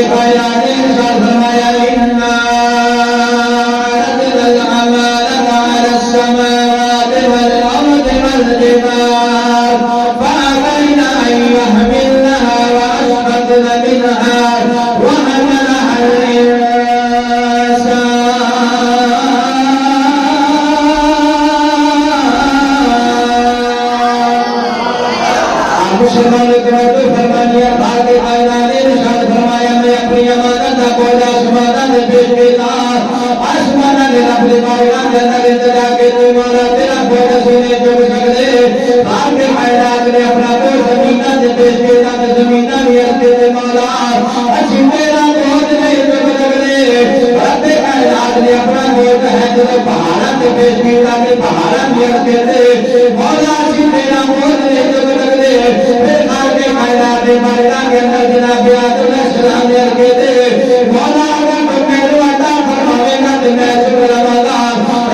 کائنات نے ارشاد فرمایا انا عرضنا الامانة على السماوات والارض والجبال فابين ان يحملنها واشفقن منها وحملها الانسان مسلمانوں کے مردوں فرمانیہ بھاگے کائنات نے ارشاد فرمایا میں اپنی امانت کو آسمانہ میں پیش کرتا آسمانہ نے اپنے کائنات کے اندر انتظار کے تو مولا تیرا بوجھ سنے جو سکتے بھاگے کائنات نے اپنا بوجھ زمینہ سے پیش کرتا کہ زمینہ بھی ارتے تھے مولا اچھی میرا بوجھ نہیں جو سکتے رب کائنات نے اپنا بوجھ ہے جو پہاڑا سے پیش کرتا کہ پہاڑا بھی ارتے تھے مولا اچھی میرا بوجھ نہیں جو سکتے پھر خالق کائنات نے مائدہ کے اندر جناب آدم علیہ السلام نے ارکے تھے مولا اگر تو میرے عطا فرماوے گا تو میں شکر مالا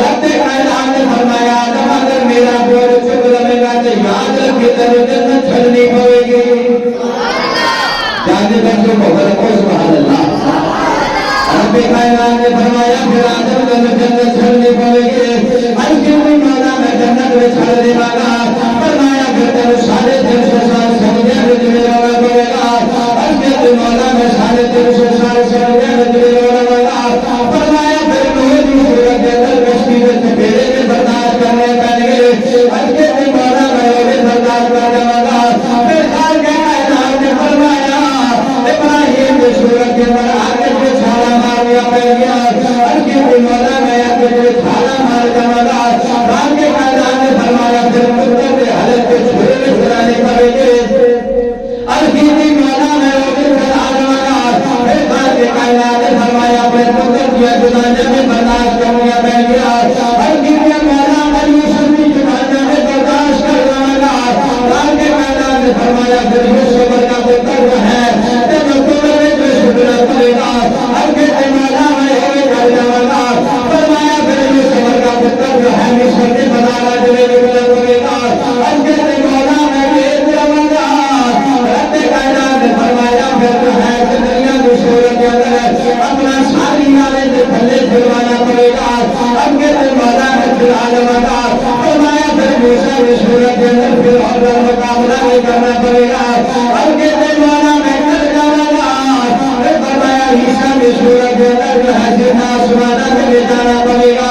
رب کائنات نے فرمایا آدم اگر میرا بوجھ شکر رہے گا تو یاد رکھے تر جنت چھڑنی پڑے گی جانے بچوں کو برکو سبحان اللہ رب کائنات نے فرمایا پھر آدم کو جنت چھڑنی پڑے گی ہلکی ہوئی مولا میں جنت میں چھڑ دے والا فرمایا پھر تر سارے 300 سال سمجھے میں رونا پڑے گا ہلکی ہوئی مولا میں سارے 300 سال سمجھے میں رونا والا فرمایا پھر کوئی بھی صورت کے اندر کشتی میں سپیرے میں برداشت کرنے پڑیں گے ہلکی ہوئی مولا میں وہ بھی برداشت کرنے والا پھر خال کے کائنات نے فرمایا ابراہیم کی صورت کے اندر آگے سے چھالا ماریا پڑ گیا ہلکی ہوئی مولا میں آگے سے چھالا مار جمالا خال کے کائنات نے فرمایا پھر مدت حالت کے چھوڑے میں چھڑانے پڑیں گے ہلکی ہوئی مولا میں وہ بھی چھڑا جمالا پھر خال کے کائنات نے فرمایا پھر مدت کیا جنانے میں برداشت کرنے پڑ گیا ہلکی ہوئی مولا میں یوسف کی جنانے میں برداشت کر جمالا خال کے کائنات نے فرمایا پھر یوسف کا پتر ہے جب تمہیں جو شکر کرے گا ہلکی ہوئی مولا میں ہوئے کر جمالا فرمایا پھر یوسف کا پتر جو ہے مصر کے بنانا جلے نکلا کرے گا ہلکی ہوئی مولا میں بھیج جمالا رب کائنات نے فرمایا پھر جو ہے دنیا کی صورت کے اندر اپنا ساری نالے سے تھلے پھروانا پڑے گا ہلکی ہوئی مولا میں پھرا جمالا فرمایا پھر موسیٰ کی صورت کے اندر پھر اور مقابلہ نہیں کرنا پڑے گا ہلکی ہوئی مولا میں کر جمالا پھر فرمایا عیسیٰ کی صورت کے اندر جو ہے سیدھا آسمانہ میں لے جانا پڑے گا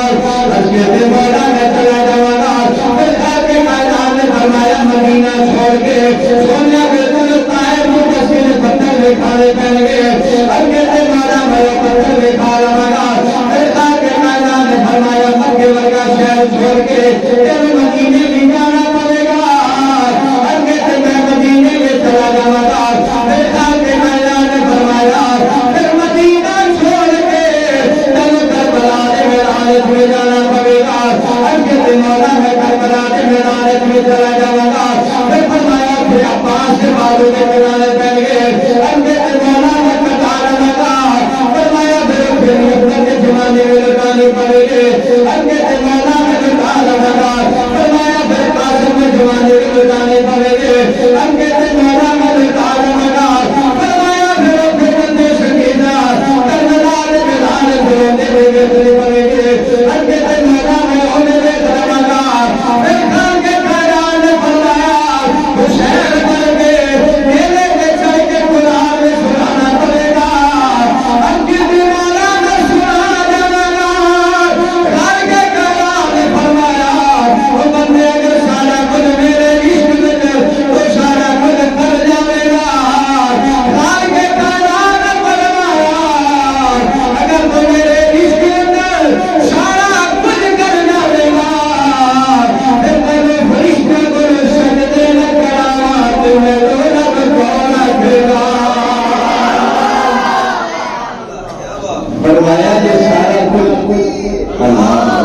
ہلکی ہوئی مولا میں چلا جمالا پھر خال کے کائنات نے فرمایا مدینہ چھوڑ کے سونیا بالکل طائف مقصد پتھر میں کھانے پہن گئے ہلکی ہوئی مولا میں پتھر میں کھا رہا پھر خال کے کائنات نے فرمایا مکے ورگا شہر چھوڑ کے تیرے مدینے بھی جانا پڑے گا ہلکی ہوئی میں مدینے میں چلا جاؤں پھر خال کے کائنات نے فرمایا پھر مدینہ چھوڑ کے تیرے کربلا میدانت میں جانا پڑے گا ہلکی ہوئی مولا میں کربلا میدانت میں چلا جاؤں پھر فرمایا پھر عباس سے بازو کے میدانے پہن گئے ہلکی ہوئی مولا میں کٹار لگا فرمایا پھر مقدر کے زمانے میں لٹانے پڑے گے ہلکی ہوئی مولا میں کٹار لگا فرمایا پھر قاسم کے زمانے میں لٹانے پڑے گے ہلکی ہوئی مولا میں کٹار لگا فرمایا پھر بندے شکیدہ کربلا میدان میں بیٹھنے پڑے گے ہلکی ہوئی مولا میں ہونے میں لگا پھر خال کے کائنات نے فرمایا حسین کر کے میرے چاہیے کے گلاب میں سنانا پڑے گا ہلکی ہوئی مولا میں سنانا جانا گا خال کے کائنات نے فرمایا وہ بندے اگر سارا کچھ میرے عشق میں تو سارا کچھ کر جائے گا خال کے کائنات نے فرمایا اگر تو میرے عشق کے اندر سارا کچھ کر جائے گا پھر تیرے فرشتے کو سجدے نہ کرانا تمہیں تو رب کون رکھے گا فرمایا یہ سارا کچھ اللہ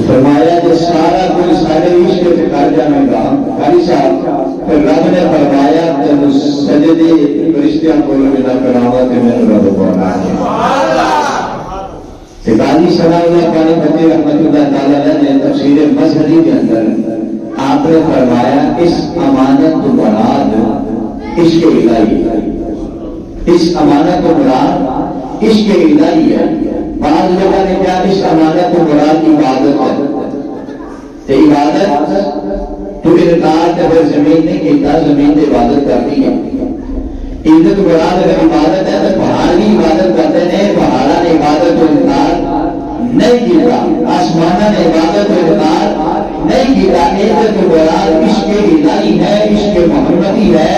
فرمایا جو سارا کچھ سارے عشق سے کر جائے گا قاری صاحب پھر رب نے فرمایا تم سجدے فرشتیاں بولو گے نہ کراوا کہ میں رب بولا قاری صلی اللہ علیہ وسلم رحمۃ اللہ تعالی علیہ نے تفسیر مظہری کے اندر آپ نے فرمایا اس امانت کو مراد عشق الہی، اس امانت کو مراد عشق الہی ہے۔ بعض لوگوں نے کیا اس امانت کو مراد عبادت ہے، تو عبادت تو انکار کے پھر زمین نے کیتا، زمین نے عبادت کرتی ہے۔ عزت مراد اگر عبادت ہے تو پہاڑ کی عبادت کرتے ہیں، پہاڑا نے عبادت کو انکار نہیں کیتا، آسمانہ نے عبادت کو انکار نہیں کیتا۔ عزت مراد عشق الہی ہے، عشق محمدی ہے،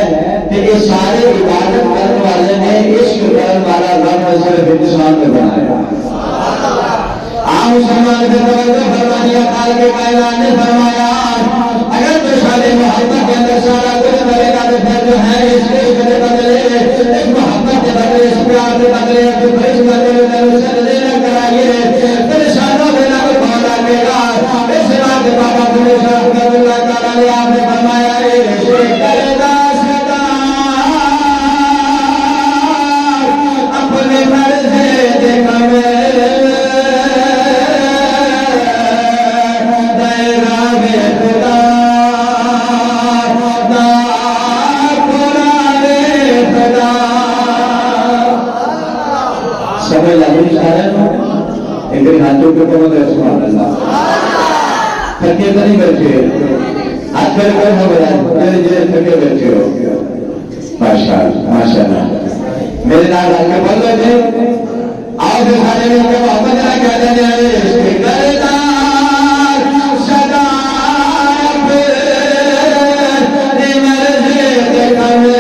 کہ یہ سارے عبادت کرنے والے نے عشق کرنے والا رب نے صرف انسان کو بنایا۔ مسلمان کے توجہ فرمایا، خالق کائنات نے فرمایا اگر تو شان محبت کے اندر سارا کچھ ملے گا تو پھر جو ہے اس کے بدلے ایک محبت کے بدلے اس پیار کے بدلے ایک فرش بدلے سجدے نہ کرائیے پھر شانوں میں نہ کوئی بھولا کے گا۔ اس بات کے بابا بولے شاہ اللہ تعالیٰ نے آپ نے فرمایا عشق کرنا سدا اپنے مرض دیکھا میں ہاتھوں کے پاؤں میں سبحان اللہ تھکے تو نہیں بیٹھے ہاتھ کر کر ہو گیا جیسے تھکے بیٹھے ہو ماشاء اللہ میرے نام آ کے بول رہے تھے آؤ پھر سارے میں محمد اللہ کہہ دینے آئے کرتا سدا اپنے مرض دیکھا میں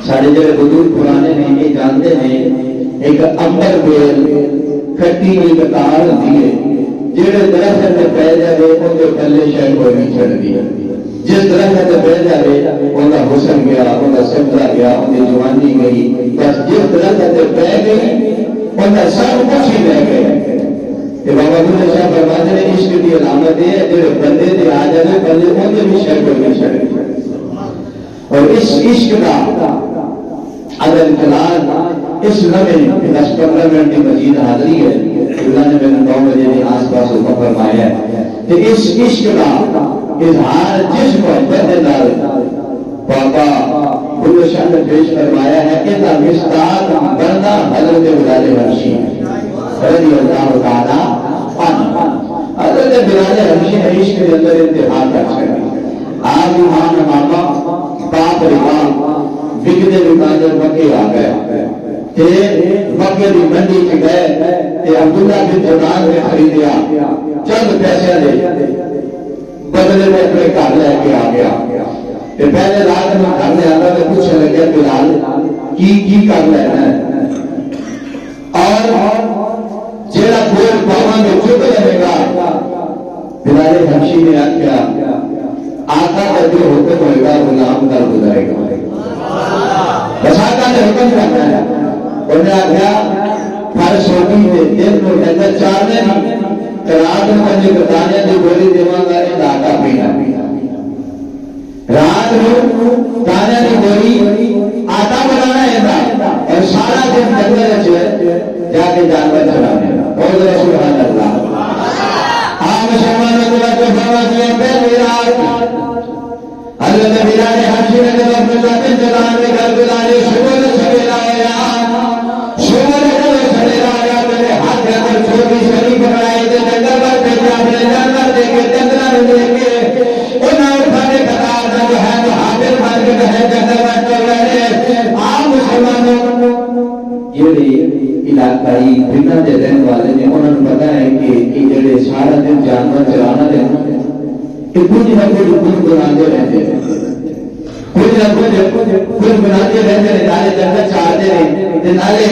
سارے جو بزرگ پرانے ہیں یہ جانتے ہیں ایک امبر بیل کھٹی ہوئی کتار ہوتی ہے جہے درخت سے پہ جائے ان کے پلے شاید کوئی نہیں چڑھ دیا جس درخت سے پہ جائے ان کا حسن گیا ان کا سمجھا گیا ان کی جوانی گئی بس جس درخت سے پہ گئی ان کا سب کچھ ہی رہ گئے کہ بابا بلے شاہ فرماتے ہیں عشق کی علامت ہے جو بندے دے آ جائے بندے ان کے بھی شاید کوئی نہیں چڑھ گیا اور اس عشق کا اگر اطلاع اس لمحے 10-15 منٹ کی مزید حاضری ہے اللہ نے میرے 9 بجے کے آس پاس حکم فرمایا ہے کہ اس عشق کا اظہار جس محبت نال بابا بلے شاہ نے پیش فرمایا ہے کہ دا مستاق بندہ حضرت بلال حبشی رضی اللہ تعالی عنہ حضرت بلال حبشی نے عشق کے اندر انتہا کر سکتی آج امام ماما باپ رکھا بکنے بکانے مکے آ گئے تے مکے دی منڈی چ گئے تے عبداللہ بن جنان نے خریدیا چند پیسے دے بدلے میں اپنے گھر لے کے آ گیا تے پہلے رات میں گھر لے آتا تے پوچھنے لگا بلال کی کر لینا ہے اور جیڑا کوئی باواں میں چپ رہے گا بلال حبشی نے آخیا آقا کا جو حکم ہوئے گا غلام کر گزارے گا بس آقا نے حکم کرنا ہے انہیں آگیا ہر سوٹی دے دن کو اندر چارنے رات میں مجھے بتانے جو گولی دیوان گا یہ آقا پینا رات میں کانے کی گولی آقا بنانا ہے اور سارا دن جنگل جا کے جانور چلانے اور سبحان اللہ مسلمانوں کو جو فرماتے ہیں پہلی رات حضرت بلال حبشی رضی اللہ عنہ جلال میں گھر گزارے شغل سویرا آیا شغل سویرا آیا میرے ہاتھ کے اندر چھوٹی شریف بنائے تھے جنگل پر بھیجا اپنے جانور دے کے جنگل دے کے انہیں اٹھانے قطار میں جو ہے تو حاضر بن کے ہے جنگل پر چل رہے آپ مسلمانوں یہ علاقائی بنا دے رہنے والے نے انہوں نے پتا ہے کہ یہ جڑے سارا دن جانور چلانا دے کہ کچھ نہ کچھ بناتے رہتے ہیں کچھ نہ کچھ بناتے رہتے ہیں نالے جنگل چاہتے رہے نالے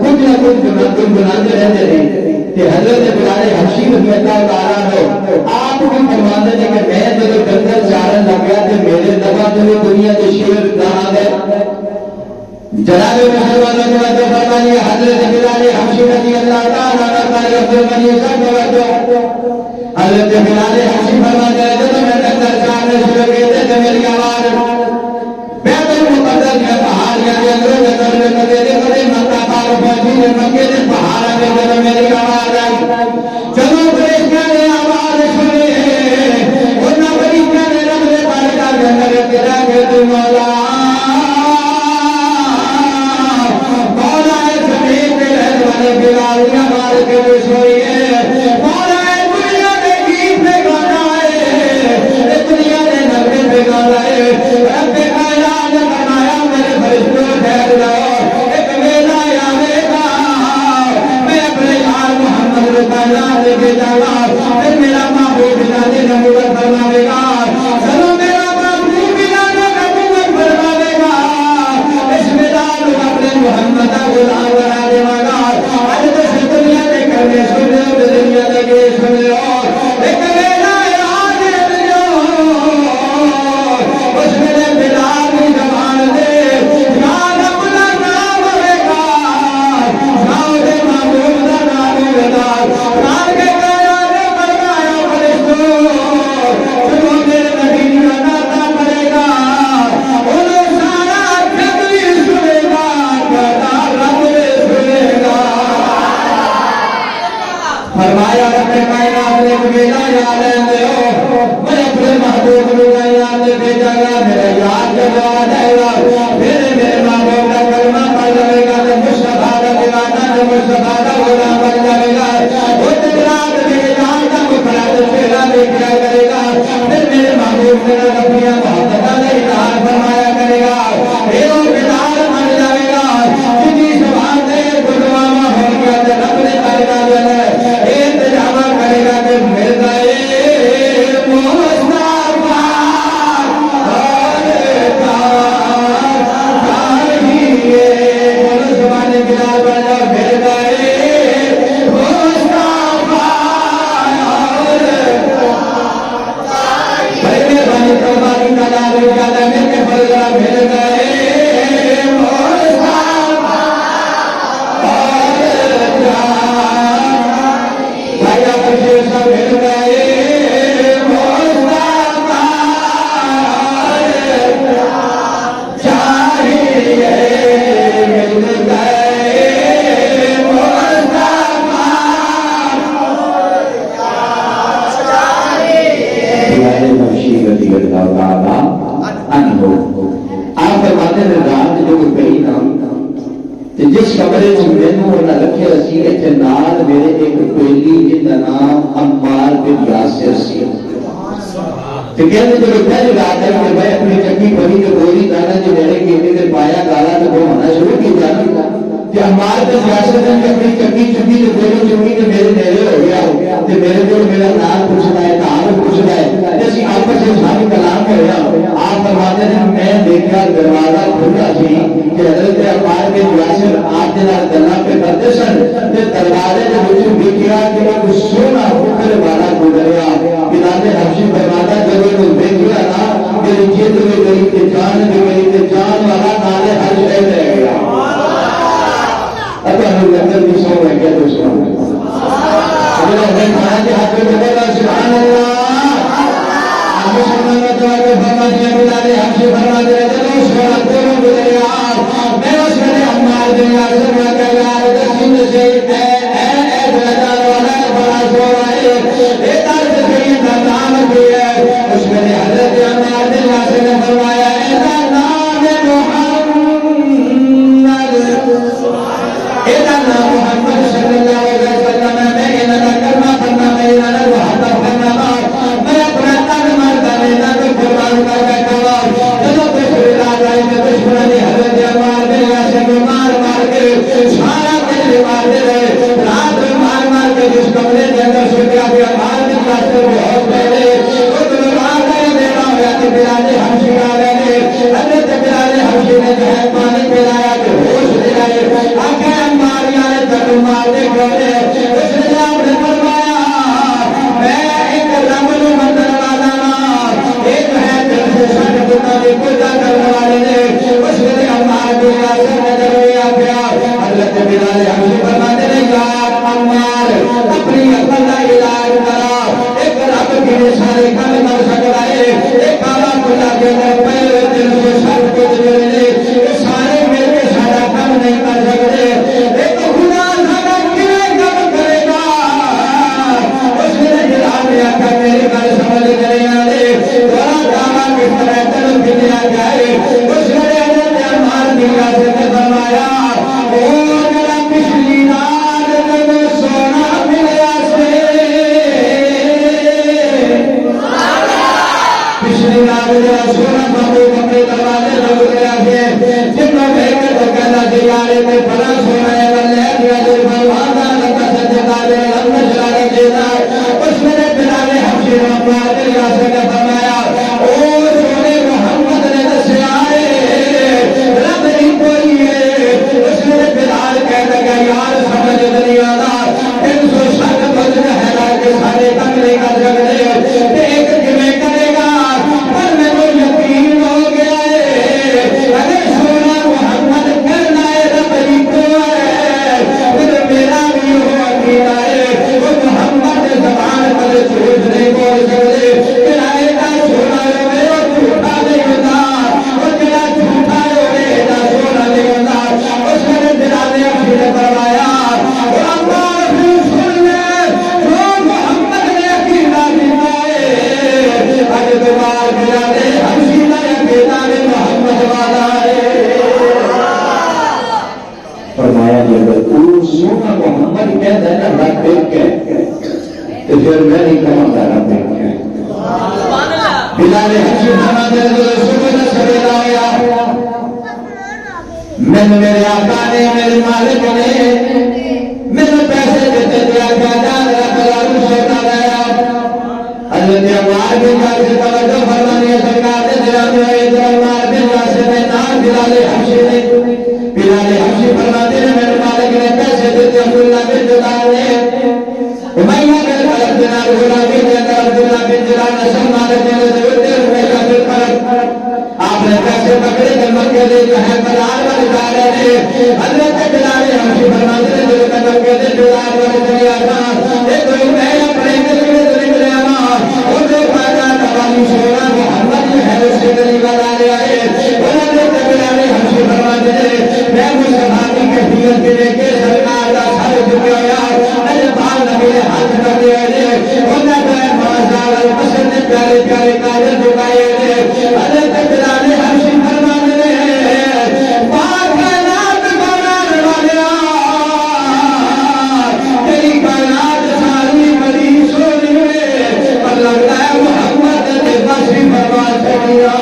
کچھ نہ کچھ بناتے رہتے ہیں کہ حضرت بلال حبشی رضی اللہ تعالیٰ ہو آپ بھی فرماتے ہیں کہ میں جب جنگل چارن لگ گیا تو میرے دفعہ جو دنیا کے شیر کہاں گئے جناب مسلمانوں کو جو فرمائیے حضرت بلال حبشی رضی اللہ تعالیٰ عنہ فرمائیے سب توجہ حضرت بلال حبشی فرماتے ہیں جب میں جنگل چارنے شروع کیتے تھے میری آواز بیت المقدس میں پہاڑ یا اندروں جنگل میں قدرے بڑے مکہ پار پہنچی نے مکے سے پہاڑ میں جب میری آواز آئی چلو فرشتوں نے آواز سنی ورنہ فرشتوں نے رب نے پالکا جنگل تیرا کہ تو مولا بلالیاں مار کے سوئی ہے مولا دنیا کے گیت پہ گانا ہے دنیا کے نغمے پہ گانا ہے رب کائنات نے فرمایا میرے فرشتوں ٹھہر جاؤ ایک ویلا آئے گا میں اپنے یار محمد رسول لے کے جاؤں گا پھر میرا محبوب بلال نبوت فرمائے گا چلو میرا محبوب بلال نبوت فرمائے گا اس بلال کو اپنے محمد غلام بنا دے گا دنیا لگے سنو ایک ویلا یاد رکھو اس میں بلال کی زبان دے یاد اپنا نام ہوئے گا نام دے محبوب کا نام ہوئے گا نام کے قیادے فرمایا فرشتوں سنو میرے نبی کا نام پڑے گا انہوں سارا جگ بھی سنے گا رب بھی سنے گا فرمایا رب کائنات نے میرا یاد ہے میں اپنے محبوب کو یاد بھیجا گا میرا یاد جب آ جائے گا میرے محبوب کا کلمہ پڑھ لے گا تو مصطفیٰ کا دیوانہ تو مصطفیٰ کا غلام بن جائے گا وہ دن رات میرے یاد کا مفرد چہرہ دیکھا کرے گا پھر میرے محبوب میرا ربیہ محبت کا اظہار فرمایا کرے گا یہ بلال بن جائے گا جتنی زبان سے گلوامہ ہو گیا تو رب نے پیدا کیا کرے گا کہ مل گئے جس کمرے سے مینوں انہاں رکھے سی ایتھے نال میرے ایک بیلی جن دا نام عمار بن یاسر سی تے کہندے جو پہلی رات ہے کہ میں اپنی چنگی بڑی تے گولی دانا جو میرے کیتے تے پایا گالا تے وہ ہونا شروع کی جانا تے عمار بن یاسر نے اپنی چنگی تے گولی چنگی تے میرے نیڑے ہو گیا تے میرے کو میرا نام پوچھدا ہے نام پوچھدا ہے تے اسی آپس میں ساری کلام ہویا آپ فرماتے ہیں میں دیکھا دروازہ کھلا سی کہ حضرت عمار بن یاسر آپ دے نال گلاں پہ کرتے سن تے دروازے دے وچ ویکھیا کہ ایک سونا حکر والا گزریا بلال حبشی فرماتا جب وہ دیکھیا بلال حبشی فرماتے ہیں جب اس وقت دونوں گزریا میں اس میں عمار بن یاسر میں کہہ یار دسین سے اے جلال والا بڑا سورا ہے اے دار سے کا نام بھی ہے اس میں حضرت عمار بن یاسر نے فرمایا اے نام محمد اے نام محمد صلی اللہ علیہ وسلم میں انہاں کلمہ پڑھنا میں انہاں محبت کرنا میں اپنا تن مرتا لینا تو قربان کر کے کہا جب دشمن آئے تو دشمن حضرت عمار بن یاسر کو مار مار کے سارا دل مار دے رہے رات میں مار مار کے جس کمرے کے اندر سو گیا کہ عمار بن یاسر بہت پہلے وہ تو راہ گئے دینا ہوا تو بلال حبشی آ گئے حضرت بلال حبشی نے جو ہے پانی پلایا کہ ہوش دلائے آنکھیں عمار یارے تک مار دے گئے اس نے آپ نے فرمایا میں ایک رمل مندر والا ایک ہے دل سے سٹ بتا دی پوجا کرنے والے نے اس نے عمار بن یاسر نے درویا پیا حضرت بلال حبشی فرماتے ہیں یار عمار اپنی عقل کا علاج کرا ایک رب کی سارے کام کر سکتا ہے ایک کعبہ خدا کے اندر پہلے دل سے سب کچھ جڑے سارے مل کے سارا کام نہیں کر سکتے ایک خدا سارا کیوں کام کرے گا اس نے بلال نے آخر میری گل سمجھ کرے والے بڑا کعبہ کس طرح چل پھر آ جائے اس نے حضرت عمار بن یاسر نے فرمایا او میرا پچھلی رات میں سونا ملیا سے پچھلی رات میرا سونا بابو کپڑے دروازے لگ گیا ہے جب میں دیکھ کے تو کہنا دیارے میں بڑا سونا ہے بلے دیا دل بھگوانا لگا سجدہ دے ہم نشرا دینا اس نے بلال حبشی عمار بن یاسر نے فرمایا او سونے محمد نے دسیا رب نہیں کوئی ہے اس نے بلال کہہ لگا یار سمجھ نہیں آتا 360 بدن ہے کہ سارے کم نہیں کر سکتے ایک جمعے کرے گا پر میں تو یقین ہو گیا ہے اگر سونا محمد کرنا ہے رب نہیں کو ہے پھر میرا بھی ہو عقیدہ ہے وہ محمد زبان پر جھوٹ نہیں بول سکتے کرائے کا سونا ہے میرا جھوٹا نہیں ہوتا وہ تیرا جھوٹا ہے میرا سونا نہیں ہوتا اس نے بلال حبشی نے فرمایا اور اللہ بھی سن لے جو محمد نے عقیدہ دیتا ہے اج تمہار بلال حبشی نے عقیدہ میں محمد والا ہے فرمایا جب تو سونا محمد کہتا ہے نا رب دیکھ کے تو پھر میں نہیں کہوں گا رب دیکھ کے بلال حبشی فرماتے ہیں جو صبح سویرا ہوا میں میرے آقا نے میرے مالک نے میرے پیسے دیتے دیا کہتا رب العالمین سوتا رہا حضرت عمار بن یاسر توجہ فرمانی ہے سرکار نے دیا تو عمار بن یاسر نے نام بلال حبشی نے بلال حبشی فرماتے ہیں میرے مالک نے پیسے دیتے عبداللہ بن جدار نے امیہ بن خلف دینار غلامی کے اندر عبداللہ بن جدار نے سلمان نے ضرورت امیہ بن خلف آپ نے پیسے پکڑے کر مکے دے جو ہے بلال والی دارے نے حضرت بلال حبشی فرماتے ہیں جو کہ مکے دے بلال والی دنیا تھا ایک کوئی میں اپنے دل میں دلی ملے آما اور جو پایا نوالی سونا محمد جو ہے اس کے دلی والا لے آئے حضرت بلال حبشی فرماتے ہیں میں مصطفیٰ کی کیفیت کے لے کے سرکار کا سر جھکا یا میرے بال نبی نے ہاتھ کر دیا ہے اور میں تو ماشاء اللہ پسند پیارے پیارے کاجل جھکائے ہیں حضرت بلال حبشی فرماتے ہیں پاک کائنات بنانے والے تیری کائنات ساری بڑی سونی ہے پر لگتا ہے محمد نے باشی فرمان چھوڑیا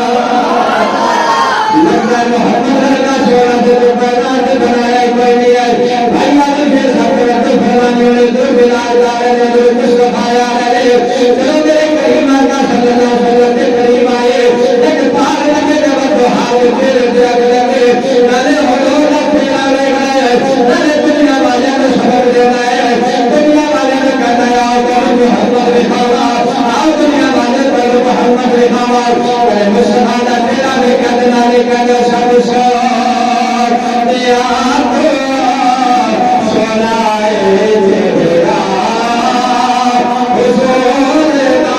لگتا ہے محمد کا چھوڑا سے تو کائنات بنایا کوئی نہیں ہے بھائی آج کے سب کرتے فرمانے والے تو بلال دارے نے جو مصطفیٰ ہے چلو میرے کریم آقا صلی اللہ علیہ وسلم کے قریب آئے ایک پار لگے جب تو ہاتھ پھر دیا لگے نالے ہولولا پھیلا رہے گئے نالے دنیا والے نے سبق دینا ہے دنیا والے نے کہنا ہے آؤ کر محمد رکھاوا آؤ دنیا والے پر محمد رکھاوا اے مصطفیٰ دا پھیلا میں کہتے نالے کہنا سب سور دیا تو سنائے تیرا حضور دا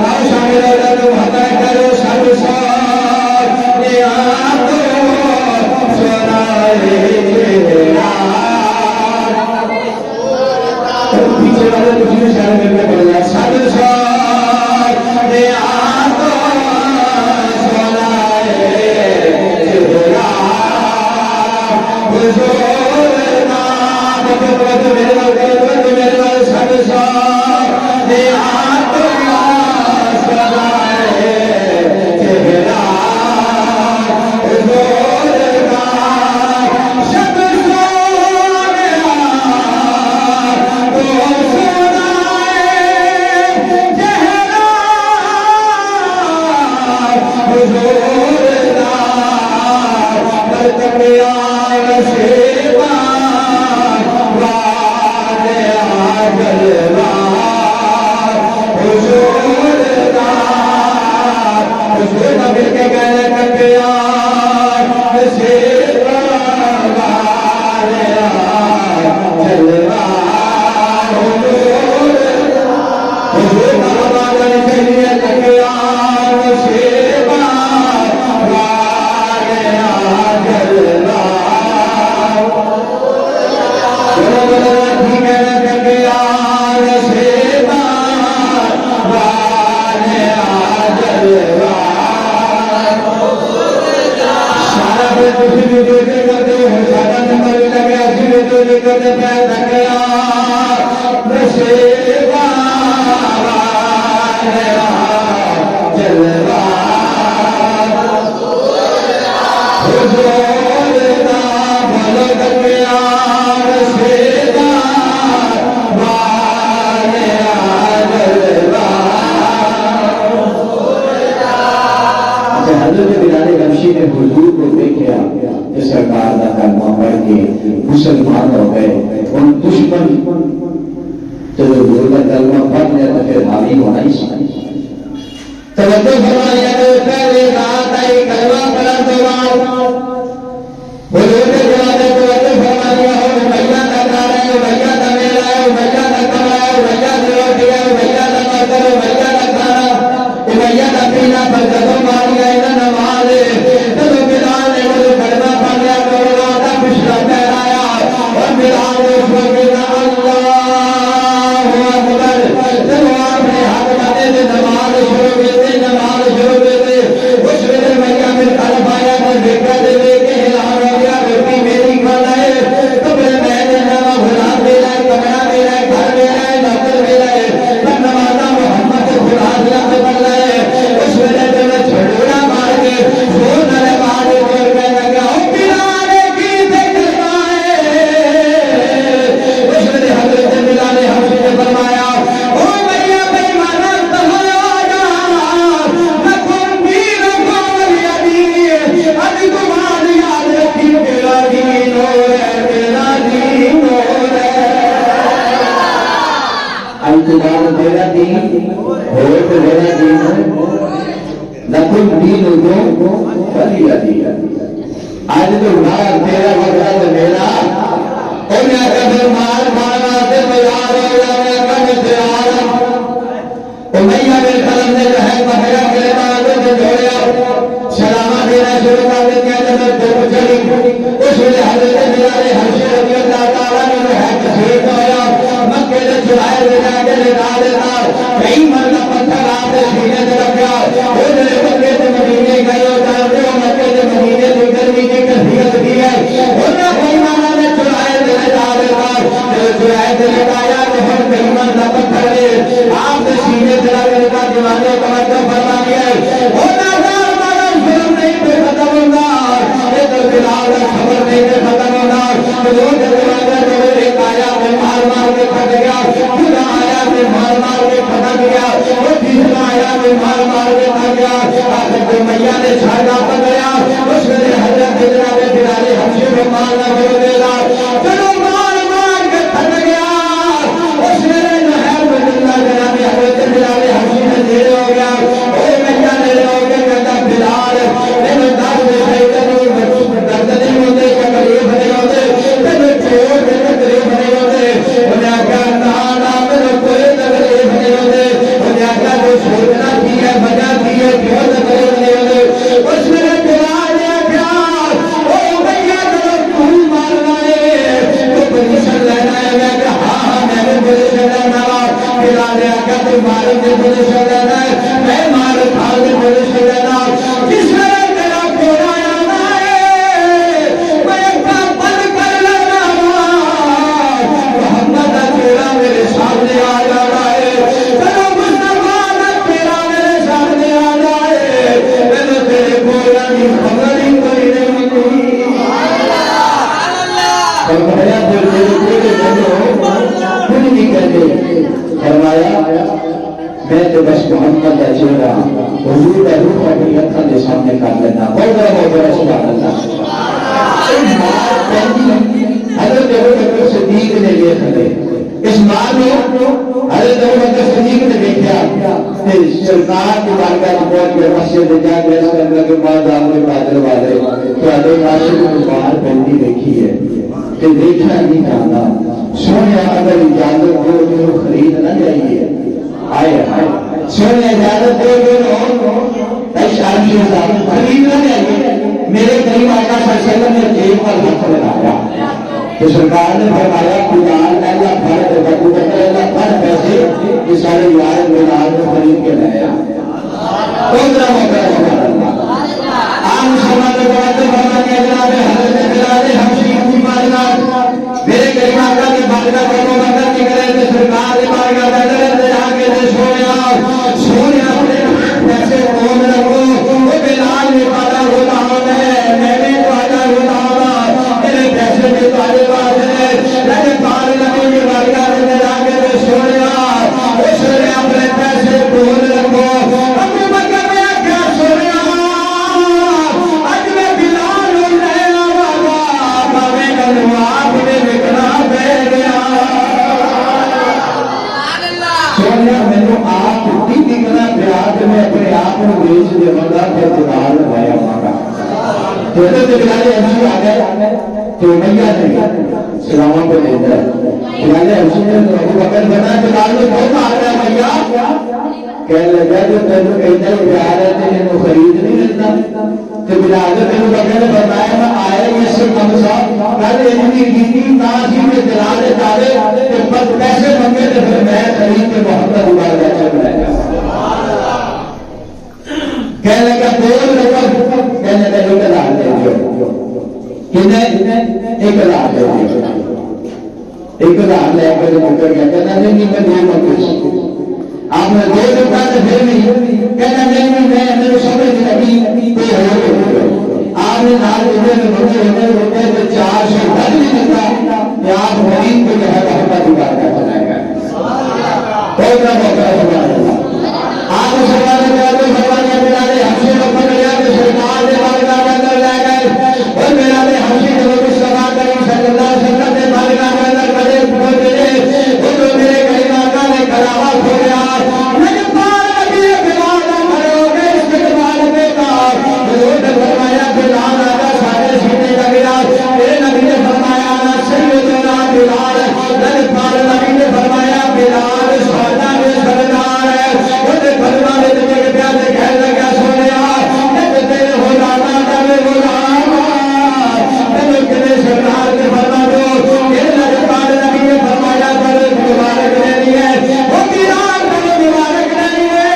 آؤ شامل ہو جاؤ مسلمان ہو گئے ان دشمن تو جو بولنا کلمہ پڑھ لیا تو پھر حاوی ہونا ہی سمجھ توجہ فرمایا تو پہلے رات آئی کلمہ پڑھن تو بعد حضور کے جواب توجہ فرمایا ہو بھیا کا کار ہے بھیا کا میلہ ہے بھیا کا کمرہ ہے بھیا کی روٹی ہے بھیا کا مکر ہے بھیا کا کھانا بھیا کا پینا پر جدوں ماری گئے نہ نماز تو بلال نے وہ کلمہ پڑھ لیا تو رات پچھلا پہرایا اور بلال نے اس کو کہا اللہ اکبر جب آپ نے ہاتھ بنے تھے نماز شروع کی تھی اس ویلے بھیا پھر طرف آیا تو دیکھا دے کے اعلان ہو گیا روٹی میری کھانا ہے تو پھر میں نے نوا غلام میرا ہے کمرہ میرا ہے گھر میرا ہے نوکر میرا ہے پر نمازہ محمد خدا دیا سے پڑھ رہا ہے اس ویلے جب میں چھڑوڑا مار کے زور نہ لگا کے بول کے لگا او بلال کی ذکر ہے اس ویلے حضرت بلال حبشی نے فرمایا او بھیا بھائی مانا تمہارا تیرا دین ہوئے تو میرا دین لکھن دین ہو جو بلی دین آج تو مار تیرا بڑا تو میرا انہیں آقا پھر مار مارنا سے بیار ہو جانے کا مجھے آرم امیہ بن خلم نے جو ہے بحرہ کلمہ آدھے سے جوڑیا سلامہ دینا شروع کر دیا جب تو چلی اس ویلے حضرت بلال حبشی رضی اللہ تعالیٰ نے جو ہے تشریف ہویا مکہ سے چھڑائے دینا کے لگا دیتا کئی مرنا پتھر آپ سے سینے سے رکھا وہ جلے مکہ سے مدینے گئے ہو جانتے ہو مکہ سے مدینے سے گرمی کی کثیت بھی ہے ہونا کئی مرنا نے چھڑائے دینے جا دیتا جب چھڑائے سے لگایا تو ہم کئی مرنا پتھر لے آپ سے سینے سے رکھ دیتا دیوانے توجہ فرما لیا ہونا ظلم نہیں پہ ختم ہوگا یہ تو بلال کا خبر نہیں پہ ختم ہوگا حضور کے زمانے میں ایک آیا میں مار مار کے پھٹ گیا خدا آیا میں مار مار کے پھٹ گیا وہ تیسرا آیا میں مار مار کے پھٹ گیا آخر جو میاں نے چھاڑا پکڑیا اس میں حضرت جناب بلال حبشی کو مارنا شروع دیگا چلو مار مار کے پھٹ گیا اس میں نہر میں جناب حضرت بلال حبشی نے دیر ہو گیا وہ میاں نے ہو کے کہتا بلال میں درد شیطانی درد نہیں ہوتے تکلیف نہیں ہوتے تمہیں چھوڑ کے تکلیف نہیں ہوتے انہیں آقا نانا میرے کوئی تکلیف نہیں ہوتے انہیں آقا جو چھوڑنا کی ہے بجا کی ہے کیوں تکلیف نہیں ہوتے اس میں بلال نے پیار او بھیا طرف پھول مارنا ہے تو پوزیشن لینا ہے میں کہا ہاں میں نے پوزیشن لینا بلال نے آقا تو مارک نے پوزیشن لینا ہے میں مارک کھال نے پوزیشن لینا جس میں میں تو بس محمد کا چہرہ حضور کا روح اپنی اکھاں دے سامنے کر لینا بہت بڑا سبحان اللہ حضرت ابوبکر صدیق نے یہ کھڑے اس ماں نے حضرت ابوبکر صدیق نے دیکھا سرکار کی بارگاہ میں پہنچ کے مسجد جا کے اس کرنے کے بعد آپ نے بادل والے تو عاشق کو باہر پہنتی دیکھی ہے کہ دیکھنا نہیں چاہتا سونے اگر اجازت ہو تو خرید نہ جائیے آئے سونے اجازت دو خرید نہ جائیے میرے قریب آقا صلی اللہ علیہ وسلم نے جیب پر ہاتھ لگایا تو سرکار نے فرمایا خدا اللہ فرد ابو بکر اللہ فرد پیسے یہ سارے یار مینار میں خرید کے لایا کون رہا ہوگا عام سماج کے بعد فرمایا جناب حضرت بلال حبشی کی بارگاہ میرے قریب آقا کی بارگاہ ابو بکر کی کرے تو سرکار کی بارگاہ میں جا کے سونے اپنے پیسے کون رکھو وہ بلال نے پالا ہوتا ہے میں نے پالا ہوتا میرے پیسے میں تارے بات ہے میں پار نبی کی بارگاہ میں جا کے سونے اس نے اپنے پیسے کون رکھو ابو بکر نے کیا سونے اج میں بلال ہوں نیا بابا بابے کا آپ نے لکھنا پہ گیا سونے میں آپ کی دکھنا پیا کہ میں اپنے آپ کو بیچ دے بندہ پھر جلال لگایا ہمارا تو بلال حبشی آ گئے تو میاں نے سلامہ کو دیتا ہے بلال حبشی نے ابو بکر بنا بلال نے بہت آ رہا ہے میاں کہنے لگا جو تینوں کہتا ہے پیار ہے تینوں خرید نہیں لیتا تو بلال ابو بکر نے بتایا میں آیا یہ سے کم صاحب کل اتنی گیتی تاثیر میں جلال ڈالے کہ بس پیسے منگے تو پھر میں خرید کے محمد دوبارہ بیٹھا بنایا کہنے لگا بول لگا کہنے لگا ایک ہزار دے دیو کتنے 1000 دے دیو 1000 لے کر نکل گیا کہنا نہیں میں دے دوں آپ نے دے دیتا تو پھر نہیں کہنا نہیں میں میرے سمجھ نہیں کوئی آپ نے نال ہوتے تو 400 بڑھ نہیں دیتا کہ آپ غریب کو جو ہے محمد دوبارہ کا چلائے گا کوئی نہ موقع آپ سوال کرتے فرمایا بلال حبشی کو پکڑ لیا کہ سرکار نے بارگاہ میں اندر لے گئے اور بلال حبشی کو مصطفیٰ کریم صلی اللہ علیہ وسلم نے بارگاہ میں اندر کھڑے پہنچے وہ جو میرے قریب آقا نے کلاوہ کھولیا لیکن پار نبی بلال کھڑے ہو گئے استقبال میں کا حضور نے فرمایا بلال آقا سارے سینے کا گرا میرے نبی نے فرمایا انا سیدنا بلال لیکن پار نبی نے فرمایا بلال سادہ میں سردار ہے فرمانے تجھے کہ پیاسے کہنے لگا سونیا میں تیرے غلاما تیرے غلاما میں تیرے سردار کے فرما دو میرے نبی نبی نے فرمایا تیرے مبارک نہیں ہے وہ بلال تیرے مبارک نہیں ہے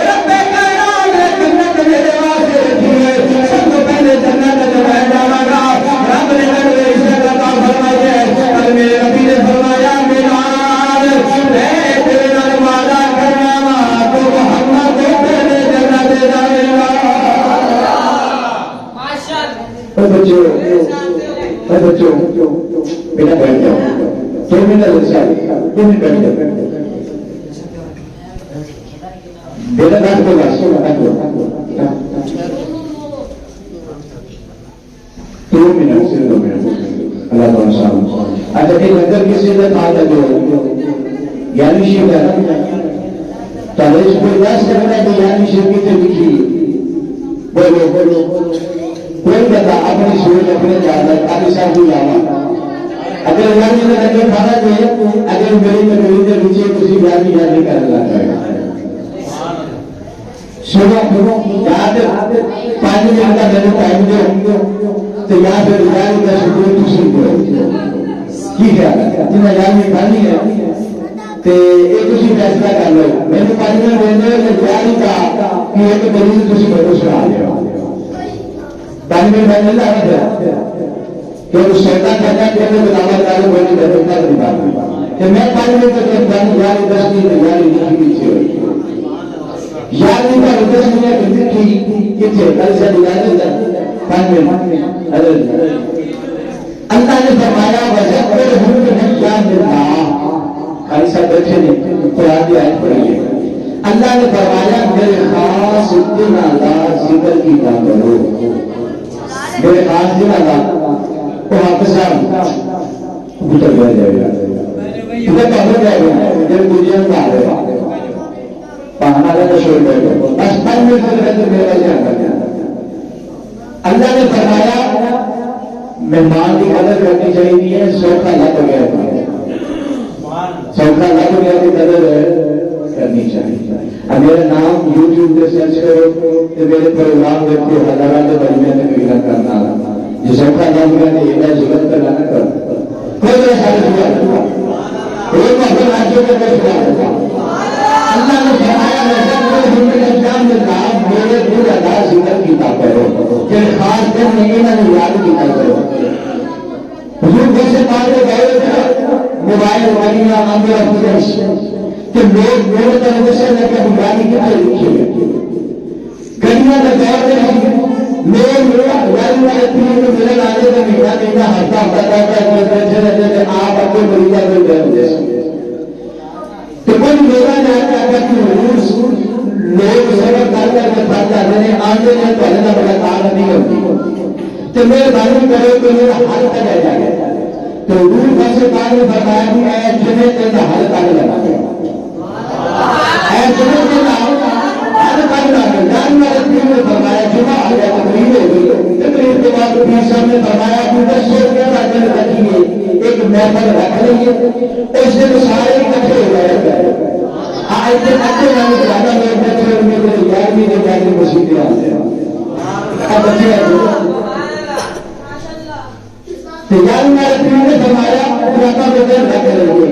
رب کائنات نے جنت میرے واسطے رکھی ہے سب سے پہلے جنت میں میں جاواں گا رب نے میرے عزت عطا فرمائی ہے اور میرے نبی نے فرمایا بلال میں تیرے نال وعدہ کرنا تو محمد کو پہلے جنت دے جائے گا ماشاءاللہ بچوں بیٹا بیٹھ جاؤ 2 منٹ تم بیٹھ جاؤ بیٹا بات کو بات سنو 2 منٹ سے 2 منٹ اللہ تعالیٰ صاحب اچھا ایک اگر کسی نے کہا تھا جو یعنی شیخ ہے تو اس کو یاد کرنا کہ یعنی شیخ کی لکھی بولو کوئی بتا اپنی سوچ اپنے جانا کالی صاحب بھی آنا اگر یعنی نے لگے کھانا چاہیے اگر میری تقریر کے نیچے کسی یعنی یعنی کرنا چاہیے سنو یاد 5 منٹ کا میرے ٹائم دو تو یا پھر یعنی کا شکر کسی کو کی خیال ہے جنہیں یعنی کھانی ہے تے ایک کسی فیصلہ کر لو میں نے 5 منٹ دینے کہ یعنی کا کہ ایک مریض کسی کو سنا دے 5 منٹ میں نہیں آنا تھا کہ اس شیطان کہتا ہے کہ بلاوت دارو بولنے کا دیکھنا نہیں بات کہ میں 5 منٹ تک یعنی 10 نہیں یعنی نہیں پیچھے ہوئی یعنی کا رکس نہیں ہے کہ کچھ کل سے یعنی 5 منٹ اللہ نے فرمایا وَذَكِّرْ هُمْ بِنِعْمَةِ اللَّهِ خالی صاحب بیٹھے نہیں قرآن کی آیت پڑھیے اللہ نے فرمایا میرے خاص دن اللہ ذکر کی نہ کرو میرے خاص دن اللہ تو آپ صاحب اتر گیا جائے گا اتر کہاں جائے گا جب دنیا میں آ رہے بہانا لگا چھوڑ دے بس من میں تو میرا جان کر جاتا. اللہ نے فرمایا مہمان کی قدر کرنی چاہیے. سوکھا لگ گیا سوکھا لگ گیا کی قدر کرنی چاہیے. اب میرا نام یوٹیوب پہ سرچ کرو تو میرے پروگرام دیکھو ہزاروں کے بجنے میں کوئی نہ کرنا جو سوکھا لگ گیا تو یہ ضرورت کرنا نہ کر کوئی ایسا نہیں کوئی اپنے راجیوں کے بیٹھ اللہ نے فرمایا میرے دل ادا ذکر کیتا کرو کہ خاص دن نہیں میں نے یاد کیتا کرو. حضور جیسے باتیں گئے موبائل والیاں آمدہ اپنے کہ لوگ میرے طرف سے لے کے بگانی کے آئے لکھے گڑیاں دور میں لوگ والی والے تین کو ملے لانے کا مہینہ مہینہ ہفتہ ہوتا تھا آپ اپنے مریضہ کو گئے جیسے تو کوئی میرا جاتا ہے کہ حضور لوگ سبق کر کے پڑھ جاتے ہیں آگے میں پہلے نہ بڑا کام نہیں ہوتی تو میرے بھائی کرو تو میرا حل تک رہ جائے گا. تو حضور کا سے کام نے فرمایا کہ اے جمعے کے حل تک لگا اے جمعے کے حل تک لگا جان والے تین نے فرمایا جمعہ آ گیا تقریر ہو گئی. تقریر کے بعد پیر صاحب نے فرمایا کہ 10 روپیہ رکھ رکھیے ایک محفل رکھ لیے اس دن سارے اکٹھے ہو گئے. آج کے بچے والے زیادہ لوگ بیٹھے ان میں گیارہویں کے گیارہویں مسیحیں آتے ہیں اب بچے نے فرمایا پرانا بغیر رکھ رہے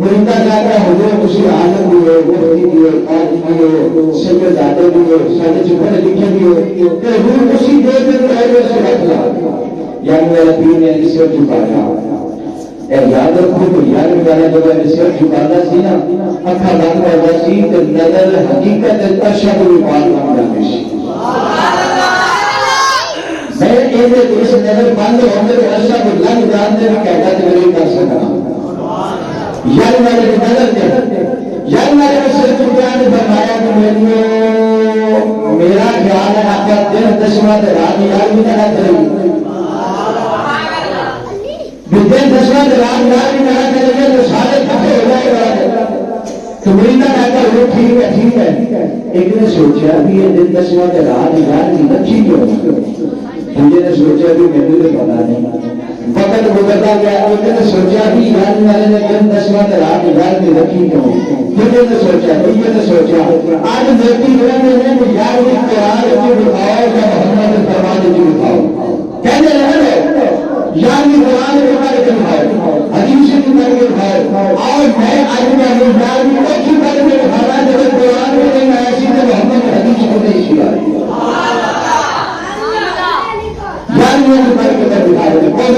مریندہ جا کر حضور کسی عالم بھی ہو مفتی بھی ہو قاضی بھی ہو سید زادے بھی ہو سارے چپڑے لکھے بھی ہو کہ حضور اسی دیر میں پہلے سے رکھ لا یعنی میرا پیر نے اس سے چکایا یاد رکھو تو یاد والا جب میں سر جھکانا سی نا اکھا بند کرنا سی تو نظر حقیقت تشہد القرآن بن جاتی سی. میں اس نظر بند ہونے کے اشہد لگ جانتے میں کہتا تھا میری کر سکتا یاد والے کی نظر دے یاد والے میں سر جھکانے فرمایا کہ میرا خیال ہے آپ کا دن دشمہ رات یاد بھی نہ کریں دن دشمہ رات یاد بھی نہ کریں تو سارے کھٹے ہو جائے گا تو مریندہ کہتا وہ ٹھیک ہے ایک نے سوچا کہ یہ دن دشمہ رات یاد نہیں رکھی کیوں مجھے نے سوچا کہ میں نے پتا نہیں وقت گزرتا گیا ایک نے سوچا کہ یاد والے نے دن دشمہ رات یاد نہیں رکھی کیوں مجھے نے سوچا یہ نے سوچا آج دیکھتی ہے کہ یاد کی قرآن کی دکھاؤ یا محمد فرمان کی دکھاؤ کہنے لگے یاد کی قرآن کے بارے میں دکھاؤ حدیث کی بارے میں دکھاؤ اور میں آج میں یاد کی بارے میں دکھا رہا جب قرآن میں نہیں آیا سی تو محمد حدیث کو نہیں سنا یاد کی بارے میں دکھا رہے کون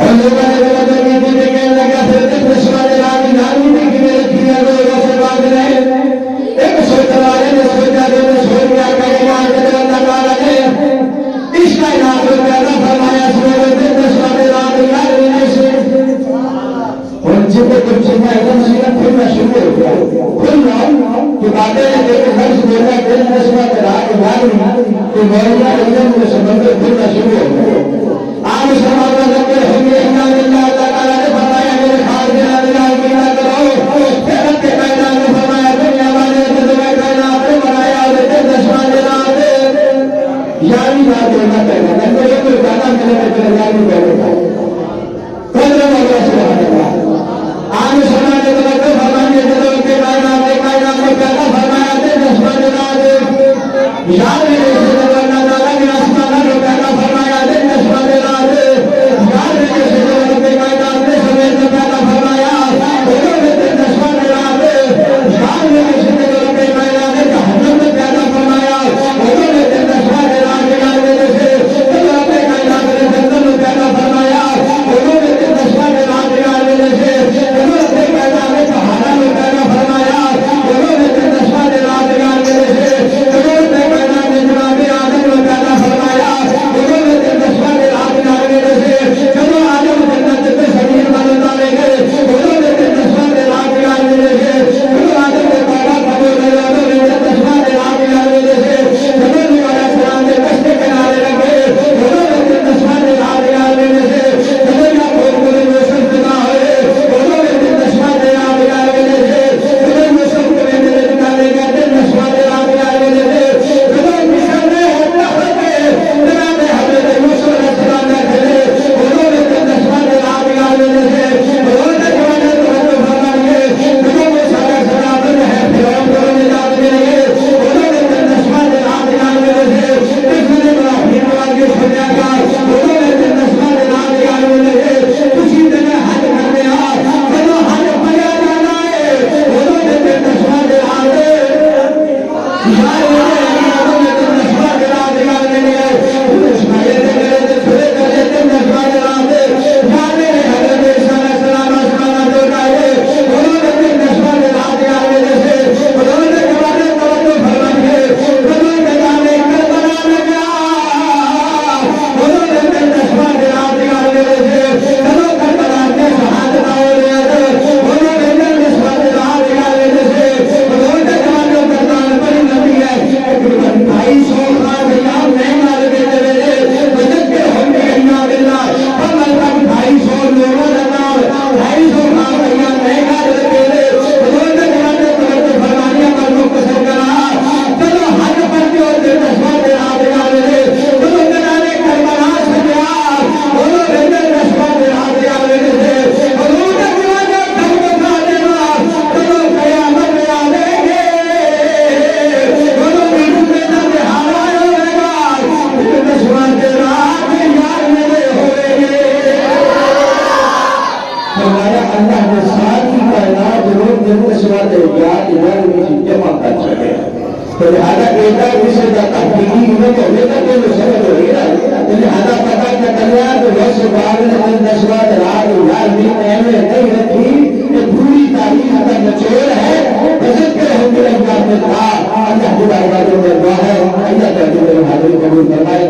اور لوگوں نے بولا تو میں نے کہنے لگا پھر تک دشمن رات یاد نہیں کہ میرے پیرا لوگوں سے بات رہے ایک سوچا والے نے سوچا جو نے سوچ گیا کہ ایمان کے اللہ تعالیٰ نے اس کا انعام کو پیدا فرمایا سورہ دن دشمن رات یاد نہیں سے اور جب تک چنتا ہے تو سیرت کھلنا شروع ہو گیا کھلنا کہ باتیں ایک لفظ بولا دن دشمن رات یاد نہیں کہ مولانا علم میں سمندر کھلنا شروع ہو گیا. آج سماجہ لگے ہوئے اللہ تعالیٰ نے فرمایا میرے خال کے نام مینا کرو پھر کے میدان میں فرمایا دنیا والے میں کائنات نے بنایا اور دشمن رات یاری بات ہونا چاہیے میں تو یہ کوئی گانا ملے میں چلے یاری بیٹھے قدر اللہ سبحانہ وتعالی آج سماجہ لگے فرمانے جلو کے کائنات میں پیدا فرمایا دشمن رات یاری اللہ تعالیٰ نے آسمانہ کو پیدا فرمایا دشمن رات سے تحقیقی انہیں تو ہونے تک وہ سمجھ ہو رہی ہے لہذا پتا کیا کرنا تو بس نشوات رات نہیں رکھی یہ پوری تاریخ کا نچوڑ ہے بجٹ کے ہوتے رمضان میں تھا اللہ کی بارگاہ میں دعا ہے اللہ تعالی حاضری قبول فرمائے.